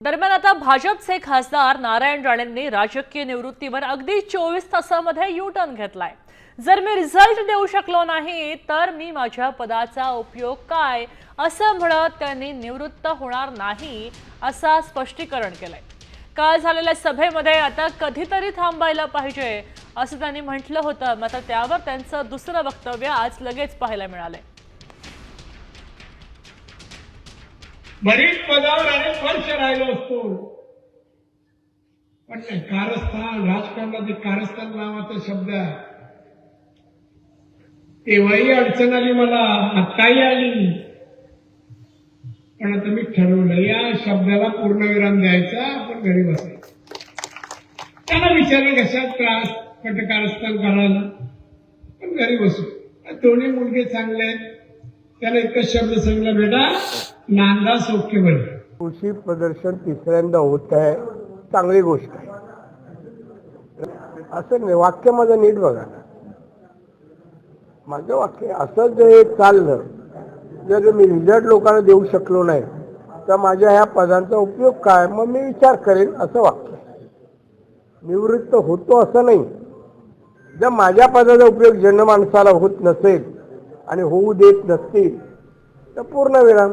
दरम्यान आता भाजपचे खासदार नारायण राणेंनी राजकीय निवृत्तीवर अगदी 24 तासांमध्ये यू टर्न घेतलाय। जर मी रिझल्ट देऊ शकलो नाही तर मी माझ्या पदाचा उपयोग काय असं म्हणत त्यांनी निवृत्त होणार नाही असं स्पष्टीकरण केलंय। काल झालेल्या सभेमध्ये आता कधीतरी थांबायला पाहिजे असं त्यांनी म्हटलं होतं, मात्र त्यावर त्यांचं दुसरं वक्तव्य आज लगेच पाहायला मिळालंय। बरीच पदावर अनेक वर्ष राहिलो असतो, पण कारस्थान राजकारणात कारस्थान नावाचा शब्द आहे, तेव्हाही अडचण आली, मला आत्ताही आली, पण आता मी ठरवलं या शब्दाला पूर्णविराम द्यायचा, आपण घरी बसायचं। त्यांना विचारलं कशात त्रास कारस्थान करायला, पण घरी बसू। दोन्ही मुलगे चांगले आहेत, त्याला एकच शब्द सांगितला, बेटा नांदा सौख्य बन। कृषी प्रदर्शन तिसऱ्यांदा होत आहे, चांगली गोष्ट आहे। असं नाही, वाक्य माझं नीट बघा ना, माझं वाक्य असं जे चाललं, जर मी रिझल्ट लोकांना देऊ शकलो नाही तर माझ्या ह्या पदांचा उपयोग काय, मग मी विचार करेन असं वाक्य। निवृत्त होतो असं नाही, जर माझ्या पदाचा उपयोग जनमानसाला होत नसेल आणि होऊ देत नसतील तर पूर्णविराम।